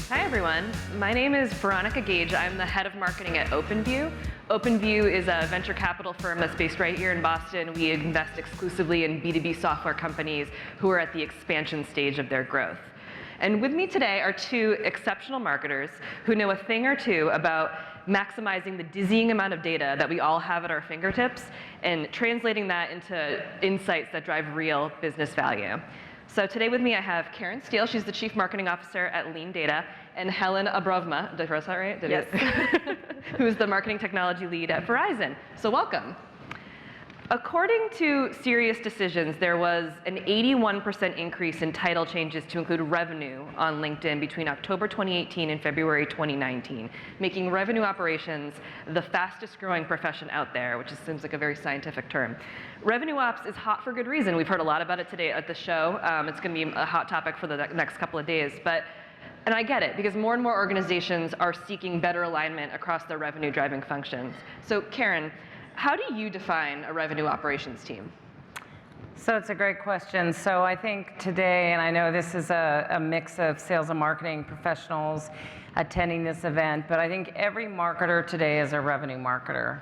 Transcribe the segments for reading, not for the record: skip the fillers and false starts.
Hi everyone, my name is Veronica Gage. I'm the head of marketing at OpenView. OpenView is a venture capital firm that's based right here in Boston. We invest exclusively in B2B software companies who are at the expansion stage of their growth. And with me today are two exceptional marketers who know a thing or two about maximizing the dizzying amount of data that we all have at our fingertips and translating that into insights that drive real business value. So today with me I have Karen Steele, she's the Chief Marketing Officer at Lean Data, and Helen Abrovma, did I pronounce that right? Yes. Who's the Marketing Technology Lead at Verizon. So welcome. According to Serious Decisions, there was an 81% increase in title changes to include revenue on LinkedIn between October 2018 and February 2019, making revenue operations the fastest growing profession out there, which seems like a very scientific term. Revenue ops is hot for good reason. We've heard a lot about it today at the show. It's going to be a hot topic for the next couple of days. And I get it, because more and more organizations are seeking better alignment across their revenue driving functions. So Karen, how do you define a revenue operations team? So it's a great question. So I think today, and I know this is a mix of sales and marketing professionals attending this event, but I think every marketer today is a revenue marketer.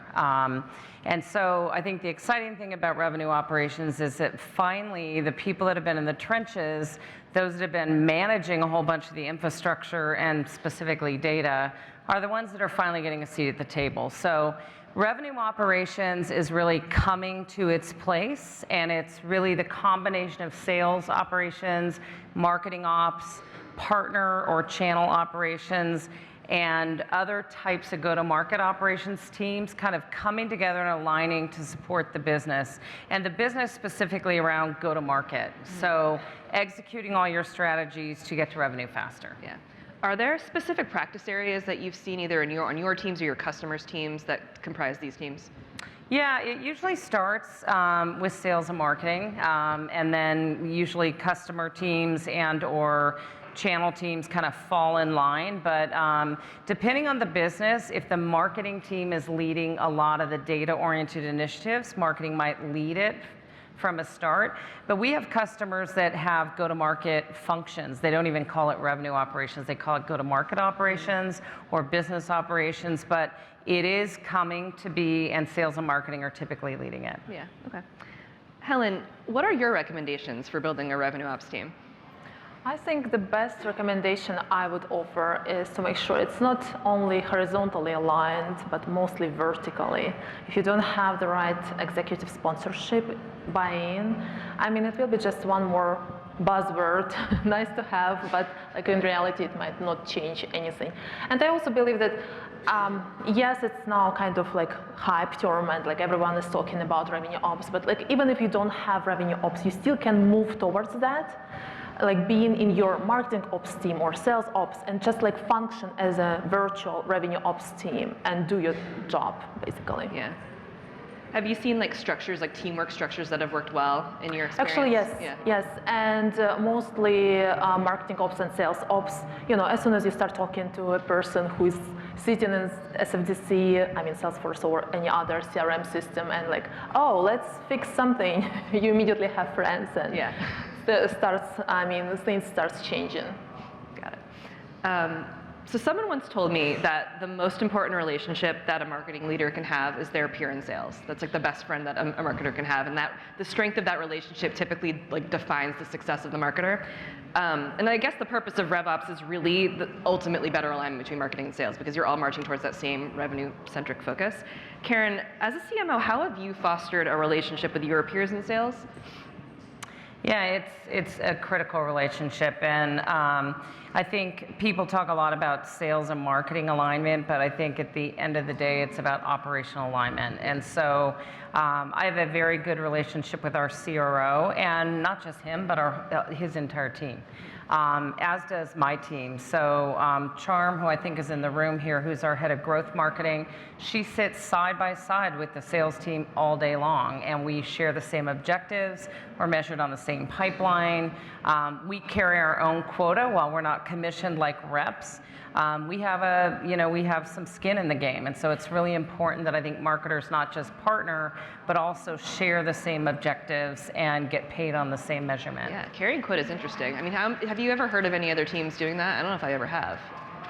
And so I think the exciting thing about revenue operations is that finally the people that have been in the trenches, those that have been managing a whole bunch of the infrastructure and specifically data, are the ones that are finally getting a seat at the table. So revenue operations is really coming to its place, and it's really the combination of sales operations, marketing ops, partner or channel operations, and other types of go-to-market operations teams kind of coming together and aligning to support the business. And the business specifically around go-to-market. So executing all your strategies to get to revenue faster. Yeah. Are there specific practice areas that you've seen either on your teams or your customers' teams that comprise these teams? Yeah, it usually starts with sales and marketing, and then usually customer teams and or channel teams kind of fall in line. But depending on the business, if the marketing team is leading a lot of the data-oriented initiatives, marketing might lead it from a start. But we have customers that have go-to-market functions. They don't even call it revenue operations. They call it go-to-market operations or business operations. But it is coming to be, and sales and marketing are typically leading it. Yeah, okay. Helen, what are your recommendations for building a revenue ops team? I think the best recommendation I would offer is to make sure it's not only horizontally aligned, but mostly vertically. If you don't have the right executive sponsorship buy-in, I mean, it will be just one more buzzword, nice to have, but like in reality, it might not change anything. And I also believe that, yes, it's now kind of like hype term and like everyone is talking about revenue ops, but like even if you don't have revenue ops, you still can move towards that. Like being in your marketing ops team or sales ops and just like function as a virtual revenue ops team and do your job, basically. Yeah. Have you seen like structures, like teamwork structures that have worked well in your experience? Actually, yes, yeah. yes, and mostly marketing ops and sales ops. You know, as soon as you start talking to a person who is sitting in SFDC, I mean Salesforce or any other CRM system, and like, oh, let's fix something, you immediately have friends, and yeah. Things starts changing. Got it. So someone once told me that the most important relationship that a marketing leader can have is their peer in sales. That's like the best friend that a marketer can have, and that the strength of that relationship typically like defines the success of the marketer. And I guess the purpose of RevOps is really the ultimately better alignment between marketing and sales, because you're all marching towards that same revenue-centric focus. Karen, as a CMO, how have you fostered a relationship with your peers in sales? Yeah, it's a critical relationship, and I think people talk a lot about sales and marketing alignment, but I think at the end of the day, it's about operational alignment. And so I have a very good relationship with our CRO, and not just him, but his entire team. As does my team. So Charm, who I think is in the room here, who's our head of growth marketing, she sits side by side with the sales team all day long, and we share the same objectives. We're measured on the same pipeline. We carry our own quota while we're not commissioned like reps. We have some skin in the game, and so it's really important that I think marketers not just partner, but also share the same objectives and get paid on the same measurement. Yeah, carrying quota is interesting. I mean, have you ever heard of any other teams doing that? I don't know if I ever have.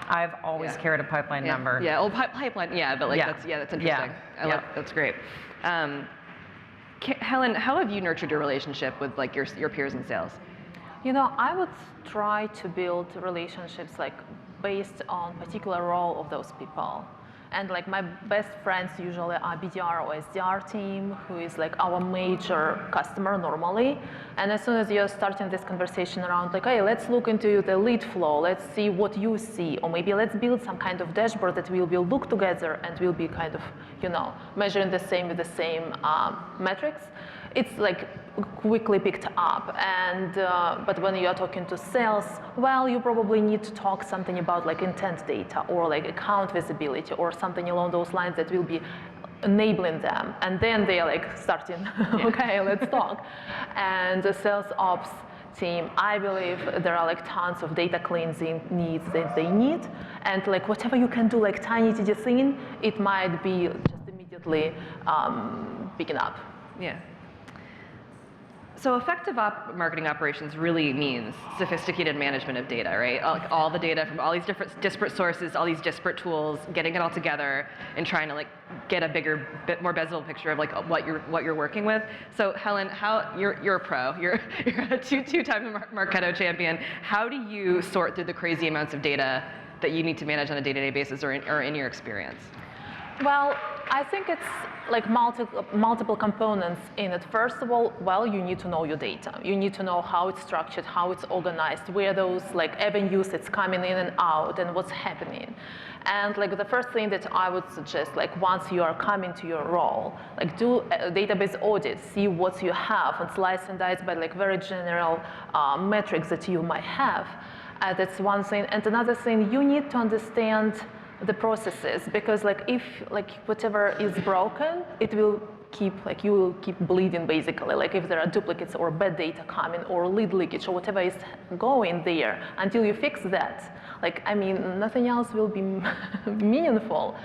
I've always Yeah. carried a pipeline Yeah. number. Yeah, well, pipeline, yeah, but like Yeah. that's interesting. Yeah. That's great. Helen, how have you nurtured your relationship with like your peers in sales? You know, I would try to build relationships like based on particular role of those people. And like my best friends usually are BDR or SDR team, who is like our major customer normally. And as soon as you're starting this conversation around like, hey, let's look into the lead flow, let's see what you see, or maybe let's build some kind of dashboard that we will look together and we'll be kind of, you know, measuring the same with the same metrics. It's like quickly picked up, and but when you are talking to sales, well, you probably need to talk something about like intent data or like account visibility or something along those lines that will be enabling them, and then they are like starting, okay, let's talk. And the sales ops team, I believe there are like tons of data cleansing needs that they need, and like whatever you can do, like tiny thing, it might be just immediately picking up. Yeah. So effective marketing operations really means sophisticated management of data, right? Like all the data from all these different disparate sources, all these disparate tools, getting it all together and trying to like get a bit more visible picture of like what you're working with. So Helen, how you're a pro, you're a two-time Marketo champion. How do you sort through the crazy amounts of data that you need to manage on a day-to-day basis or in your experience? Well, I think it's like multiple components in it. First of all, well, you need to know your data. You need to know how it's structured, how it's organized, where those like avenues it's coming in and out, and what's happening. And like the first thing that I would suggest, like once you are coming to your role, like do a database audit, see what you have, and slice and dice by like very general metrics that you might have. That's one thing. And another thing, you need to understand the processes, because like if like whatever is broken, it will keep like you will keep bleeding basically. Like if there are duplicates or bad data coming or lead leakage or whatever is going there, until you fix that, like I mean nothing else will be meaningful.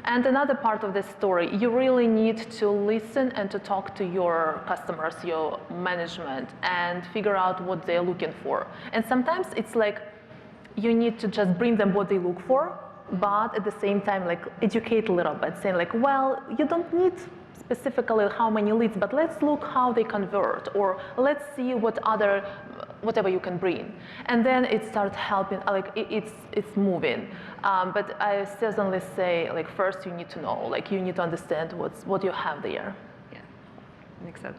And another part of this story, you really need to listen and to talk to your customers, your management, and figure out what they're looking for. And sometimes it's like you need to just bring them what they look for, but at the same time, like educate a little bit, saying like, well, you don't need specifically how many leads, but let's look how they convert, or let's see whatever you can bring. And then it starts helping, like it's moving. But I certainly say, like first you need to know, like you need to understand what you have there. Yeah, makes sense.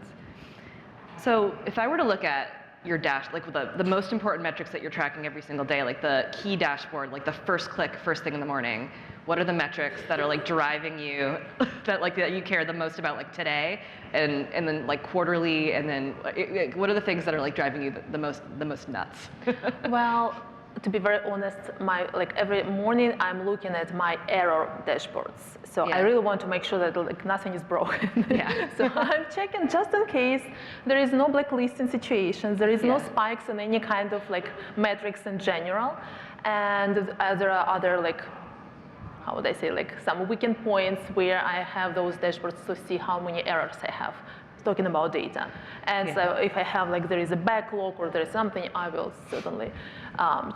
So if I were to look at your like the most important metrics that you're tracking every single day, like the key dashboard, like the first click, first thing in the morning, what are the metrics that are like driving you, that you care the most about like today, and then like quarterly, and then what are the things that are like driving you the most nuts? Well, to be very honest, every morning I'm looking at my error dashboards. So Yeah. I really want to make sure that like nothing is broken. Yeah. So I'm checking just in case there is no blacklisting situations, there is no spikes in any kind of like metrics in general, and there are other like, how would I say, like some weekend points where I have those dashboards to see how many errors I have. Talking about data. And so if I have like there is a backlog or there is something, I will certainly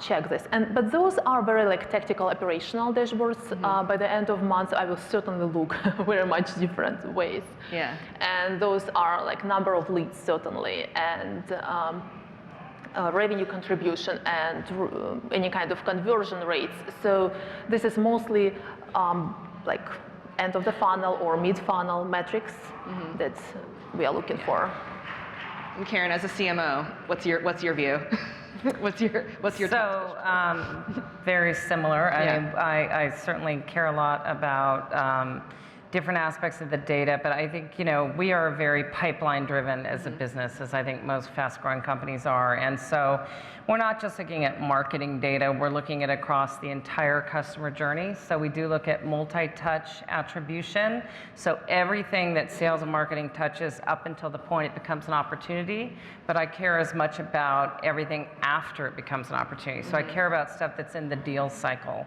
check this. But those are very like tactical operational dashboards. By the end of month, I will certainly look very much different ways. Yeah. And those are like number of leads certainly, and revenue contribution, and any kind of conversion rates. So this is mostly like end of the funnel or mid funnel metrics that we are looking for. And Karen, as a CMO, what's your view? what's your So very similar. Yeah. I certainly care a lot about different aspects of the data, but I think we are very pipeline driven as a business, as I think most fast growing companies are. And so we're not just looking at marketing data, we're looking at across the entire customer journey. So we do look at multi-touch attribution. So everything that sales and marketing touches up until the point it becomes an opportunity, but I care as much about everything after it becomes an opportunity. So I care about stuff that's in the deal cycle.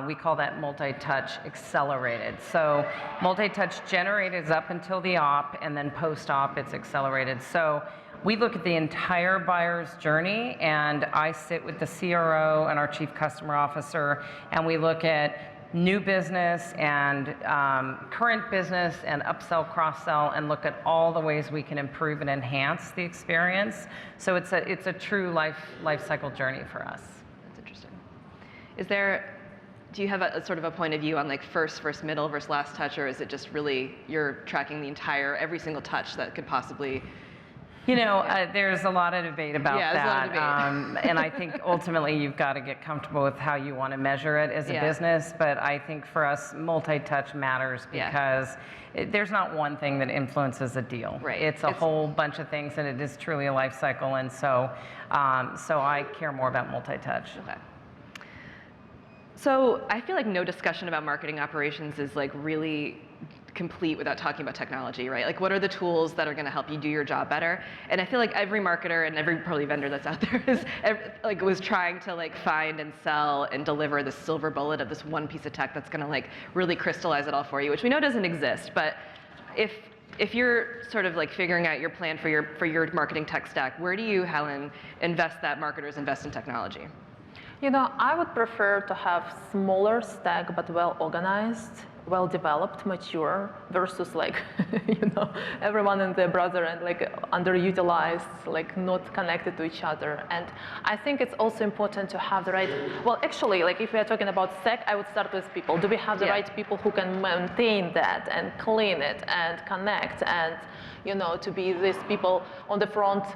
We call that multi-touch accelerated. So multi-touch generated is up until the op, and then post-op it's accelerated. So we look at the entire buyer's journey, and I sit with the CRO and our Chief Customer Officer, and we look at new business and current business and upsell, cross-sell, and look at all the ways we can improve and enhance the experience. So it's a true life cycle journey for us. That's interesting. Do you have a sort of a point of view on like first, middle versus last touch, or is it just really you're tracking the entire, every single touch that could possibly? There's a lot of debate about that. There's a lot of debate. And I think ultimately you've got to get comfortable with how you want to measure it as a business. But I think for us, multi-touch matters because there's not one thing that influences a deal. Right. It's a whole bunch of things, and it is truly a life cycle. And so I care more about multi-touch. Okay. So I feel like no discussion about marketing operations is like really complete without talking about technology, right? Like what are the tools that are going to help you do your job better? And I feel like every marketer and every probably vendor that's out there was trying to like find and sell and deliver this silver bullet of this one piece of tech that's going to like really crystallize it all for you, which we know doesn't exist. But if you're sort of like figuring out your plan for your marketing tech stack, where do you, Helen, invest that marketers invest in technology? I would prefer to have smaller stack but well organized, well developed, mature, versus like, everyone in their browser and like underutilized, like not connected to each other. And I think it's also important to have the right, well, actually, like if we are talking about stack, I would start with people. Do we have the right people who can maintain that and clean it and connect and, to be these people on the front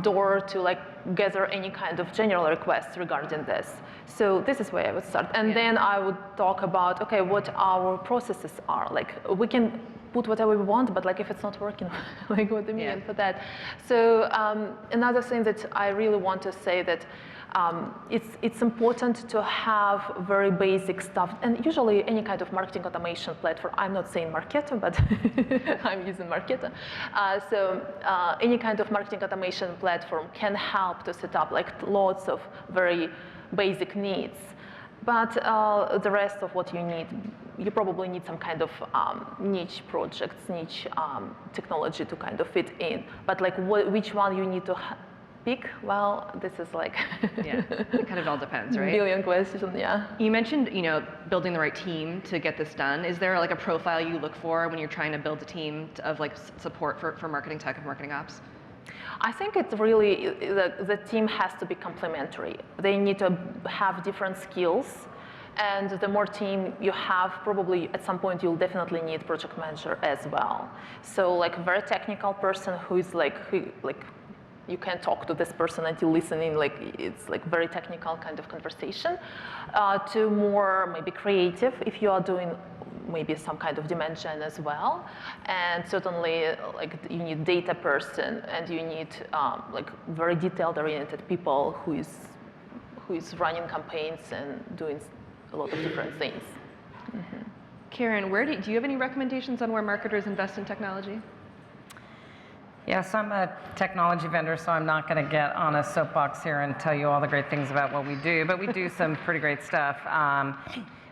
door to like gather any kind of general requests regarding this. So this is where I would start. And then I would talk about, okay, what our processes are. Like we can put whatever we want, but like if it's not working, like what do you mean for that? So another thing that I really want to say that it's important to have very basic stuff, and usually any kind of marketing automation platform, I'm not saying Marketo, but I'm using Marketo. So any kind of marketing automation platform can help to set up like lots of very basic needs. But the rest of what you need, you probably need some kind of niche projects, niche technology to kind of fit in. But like which one you need to pick, well, this is like it kind of all depends, right? Billion questions, You mentioned, building the right team to get this done. Is there like a profile you look for when you're trying to build a team of like support for marketing tech and marketing ops? I think it's really, the team has to be complementary. They need to have different skills. And the more team you have, probably at some point you'll definitely need project manager as well. So like a very technical person who is like you can talk to this person until listening, like it's like very technical kind of conversation, to more maybe creative if you are doing maybe some kind of dimension as well. And certainly like you need data person and you need like very detailed oriented people who is running campaigns and doing a lot of different things. Mm-hmm. Karen, do you have any recommendations on where marketers invest in technology? Yes, I'm a technology vendor, so I'm not going to get on a soapbox here and tell you all the great things about what we do, but we do some pretty great stuff.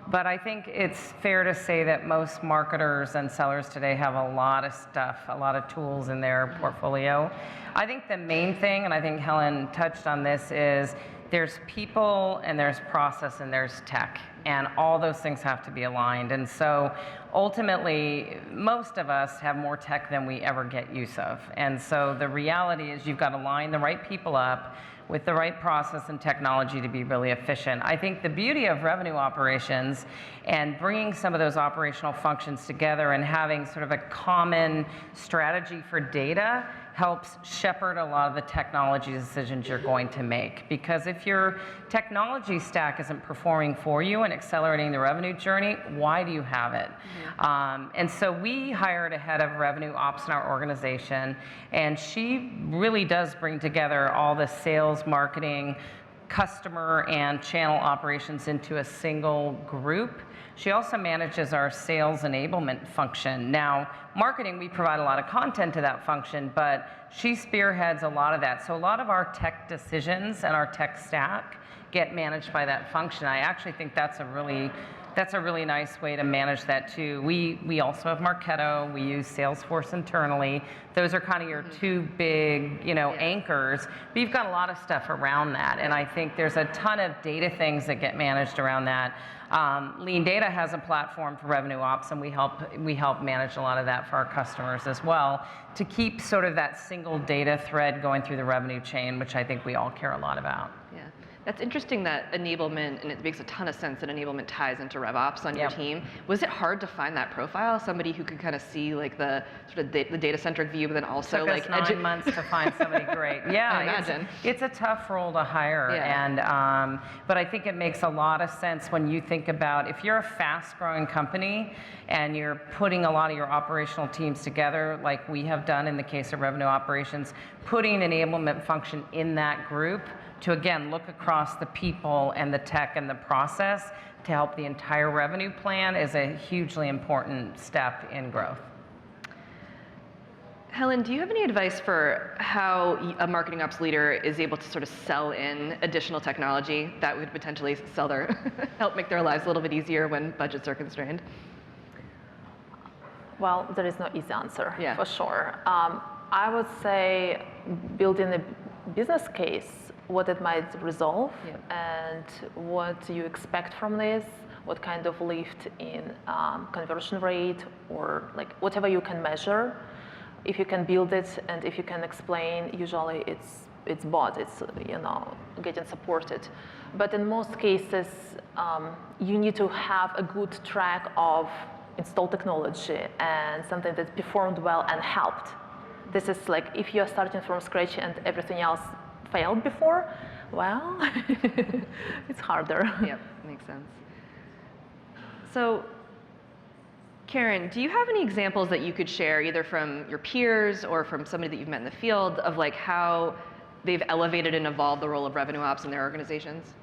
But I think it's fair to say that most marketers and sellers today have a lot of stuff, a lot of tools in their portfolio. I think the main thing, and I think Helen touched on this, is there's people and there's process and there's tech, and all those things have to be aligned. And so ultimately, most of us have more tech than we ever get use of. And so the reality is you've got to line the right people up with the right process and technology to be really efficient. I think the beauty of revenue operations and bringing some of those operational functions together and having sort of a common strategy for data helps shepherd a lot of the technology decisions you're going to make. Because if your technology stack isn't performing for you and accelerating the revenue journey, why do you have it? Mm-hmm. And so we hired a head of revenue ops in our organization, and she really does bring together all the sales, marketing, customer, and channel operations into a single group. She also manages our sales enablement function. Now, marketing, we provide a lot of content to that function, but she spearheads a lot of that. So a lot of our tech decisions and our tech stack get managed by that function. I actually think that's a really that's a really nice way to manage that too. We also have Marketo. We use Salesforce internally. Those are kind of your two big, anchors. But you've got a lot of stuff around that, and I think there's a ton of data things that get managed around that. Lean Data has a platform for revenue ops, and we help manage a lot of that for our customers as well, to keep sort of that single data thread going through the revenue chain, which I think we all care a lot about. Yeah. That's interesting that enablement, and it makes a ton of sense that enablement ties into RevOps on your team. Was it hard to find that profile? Somebody who could kind of see like the sort of the data-centric view, but then also took like us 9 months to find somebody great. Yeah, I imagine. It's a tough role to hire, and but I think it makes a lot of sense when you think about if you're a fast-growing company and you're putting a lot of your operational teams together, like we have done in the case of revenue operations, putting enablement function in that group to, again, look across the people and the tech and the process to help the entire revenue plan is a hugely important step in growth. Helen, do you have any advice for how a marketing ops leader is able to sort of sell in additional technology that would potentially help make their lives a little bit easier when budgets are constrained? Well, there is no easy answer, Yeah. for sure. I would say building a business case, what it might resolve, and what you expect from this, what kind of lift in conversion rate, or like whatever you can measure. If you can build it and if you can explain, usually it's bought, it's getting supported. But in most cases, you need to have a good track of installed technology and something that performed well and helped. This is like if you're starting from scratch and everything else failed before, well, it's harder. Yep, makes sense. So, Karen, do you have any examples that you could share either from your peers or from somebody that you've met in the field of like how they've elevated and evolved the role of revenue ops in their organizations?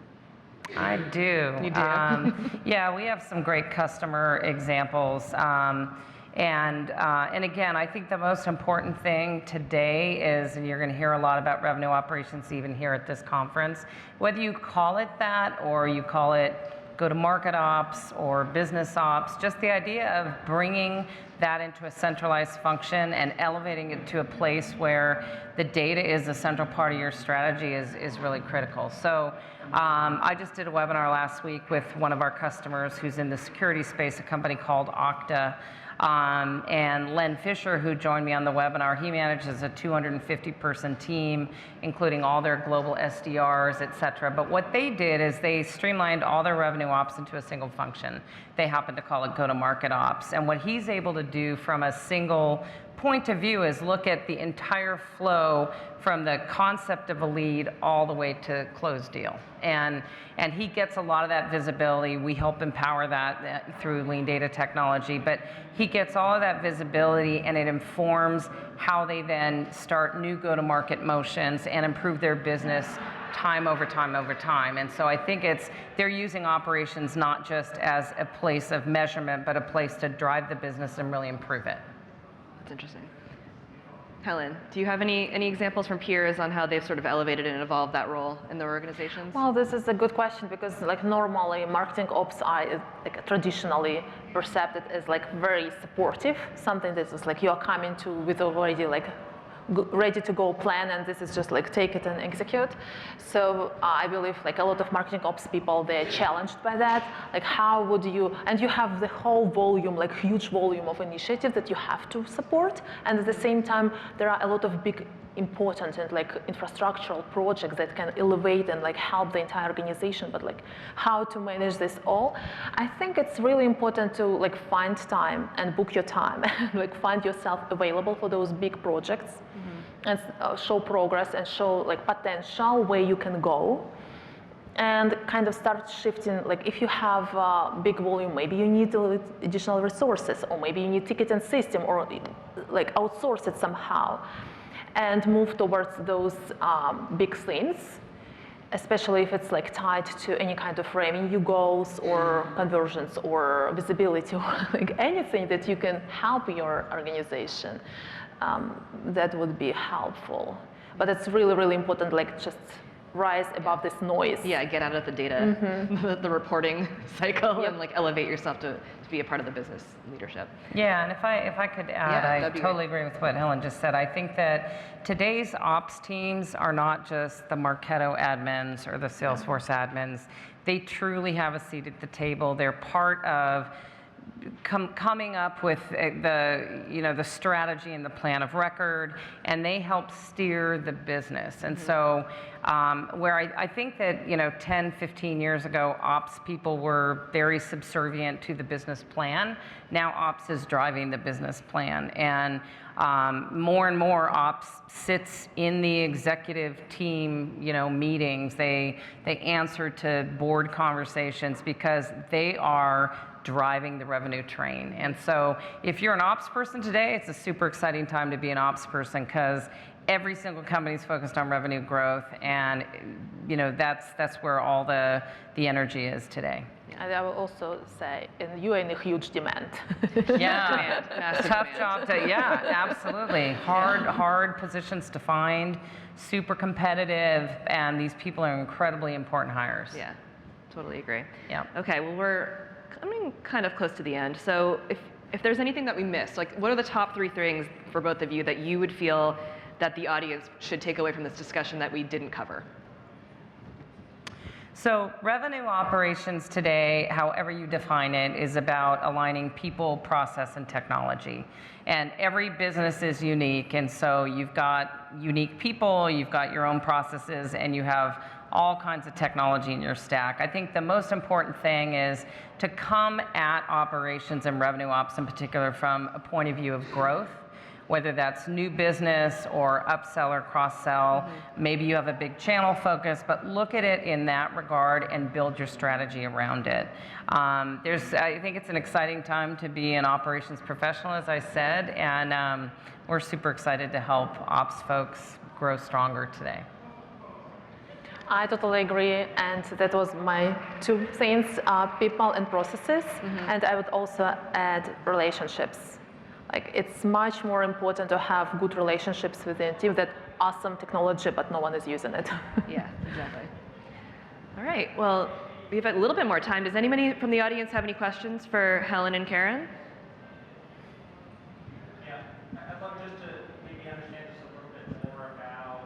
I do. You do? Yeah, we have some great customer examples. And again, I think the most important thing today is, and you're going to hear a lot about revenue operations even here at this conference, whether you call it that or you call it go-to-market ops or business ops, just the idea of bringing that into a centralized function and elevating it to a place where the data is a central part of your strategy is really critical. So I just did a webinar last week with one of our customers who's in the security space, a company called Okta. And Len Fisher, who joined me on the webinar, he manages a 250-person team, including all their global SDRs, et cetera. But what they did is they streamlined all their revenue ops into a single function. They happen to call it go-to-market ops. And what he's able to do from a single point of view is look at the entire flow from the concept of a lead all the way to close deal. And he gets a lot of that visibility. We help empower that through Lean Data technology, but he gets all of that visibility and it informs how they then start new go-to-market motions and improve their business time over time over time. And so I think they're using operations not just as a place of measurement, but a place to drive the business and really improve it. That's interesting. Helen, do you have any examples from peers on how they've sort of elevated and evolved that role in their organizations? Well, this is a good question because like normally marketing ops are like traditionally perceived as like very supportive, something that is like you're coming to with already like ready to go plan, and this is just like take it and execute. So I believe like a lot of marketing ops people, they're challenged by that. Like how would you, and you have the whole volume, like huge volume of initiatives that you have to support, and at the same time there are a lot of big important and like infrastructural projects that can elevate and like help the entire organization, but like how to manage this all. I think it's really important to like find time and book your time, like find yourself available for those big projects, and show progress and show like potential where you can go, and kind of start shifting. Like if you have big volume, maybe you need additional resources, or maybe you need ticketing system, or like outsource it somehow, and move towards those big things, especially if it's like tied to any kind of revenue goals or conversions or visibility or like anything that you can help your organization. That would be helpful. But it's really, really important, like just rise above this noise. Yeah, get out of the data, the reporting cycle, and like elevate yourself to be a part of the business leadership. Yeah, and if I could add, Yeah, I that'd be totally agree with what Helen just said. I think that today's ops teams are not just the Marketo admins or the Salesforce admins. They truly have a seat at the table. They're part of coming up with the strategy and the plan of record, and they help steer the business. And so where I think that 10, 15 years ago, ops people were very subservient to the business plan. Now ops is driving the business plan, and more and more ops sits in the executive team meetings. They answer to board conversations because they are driving the revenue train. And so if you're an ops person today, it's a super exciting time to be an ops person, because every single company is focused on revenue growth, and that's where all the energy is today. And I will also say, you are in a huge demand. Yeah, tough job to, yeah, absolutely. Hard positions to find, super competitive, and these people are incredibly important hires. Yeah, totally agree. Yeah. Okay, well, we're coming kind of close to the end. So if there's anything that we missed, like what are the top 3 things for both of you that you would feel that the audience should take away from this discussion that we didn't cover? So revenue operations today, however you define it, is about aligning people, process, and technology. And every business is unique, and so you've got unique people, you've got your own processes, and you have all kinds of technology in your stack. I think the most important thing is to come at operations and revenue ops in particular from a point of view of growth, whether that's new business or upsell or cross-sell. Maybe you have a big channel focus, but look at it in that regard and build your strategy around it. I think it's an exciting time to be an operations professional, as I said, and we're super excited to help ops folks grow stronger today. I totally agree, and that was my 2 things, people and processes, and I would also add relationships. Like, it's much more important to have good relationships within a team than awesome technology, but no one is using it. Yeah, exactly. All right, well, we have a little bit more time. Does anybody from the audience have any questions for Helen and Karen? Yeah, I'd love just to maybe understand just a little bit more about,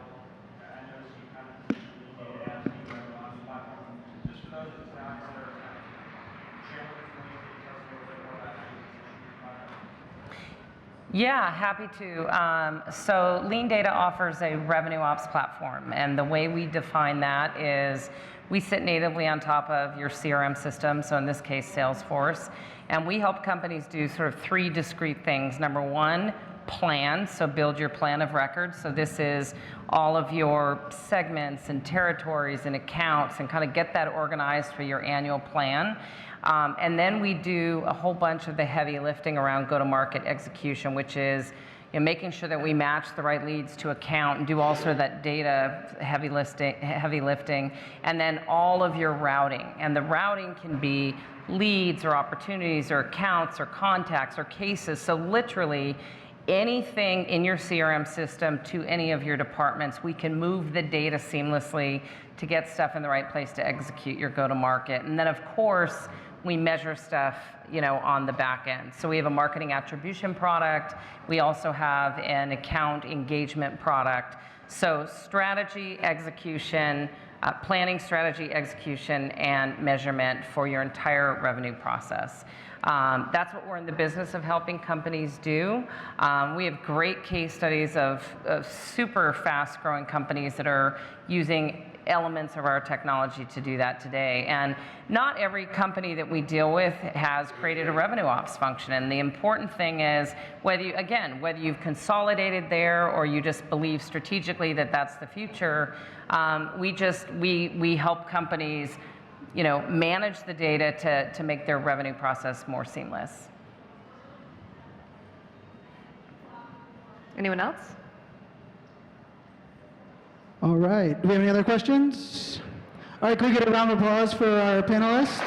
I noticed you kind of positioned the data as the on the platform. Just for those in the audience that are kind of sharing with me, can you tell us a little bit more about how you position the product? Yeah, happy to. So Lean Data offers a revenue ops platform, and the way we define that is we sit natively on top of your CRM system, so in this case, Salesforce, and we help companies do sort of 3 discrete things. Number 1, plan, so build your plan of record. So this is all of your segments and territories and accounts, and kind of get that organized for your annual plan. And then we do a whole bunch of the heavy lifting around go-to-market execution, which is making sure that we match the right leads to account and do all sort of that data heavy lifting, and then all of your routing. And the routing can be leads or opportunities or accounts or contacts or cases. So literally anything in your CRM system to any of your departments, we can move the data seamlessly to get stuff in the right place to execute your go-to-market. And then of course, we measure stuff, on the back end. So we have a marketing attribution product. We also have an account engagement product. So strategy, execution, planning, strategy, execution, and measurement for your entire revenue process. That's what we're in the business of helping companies do. We have great case studies of super fast growing companies that are using elements of our technology to do that today. And not every company that we deal with has created a revenue ops function. And the important thing is whether you've consolidated there or you just believe strategically that that's the future, we help companies manage the data to make their revenue process more seamless. Anyone else? All right. Do we have any other questions? All right, can we get a round of applause for our panelists?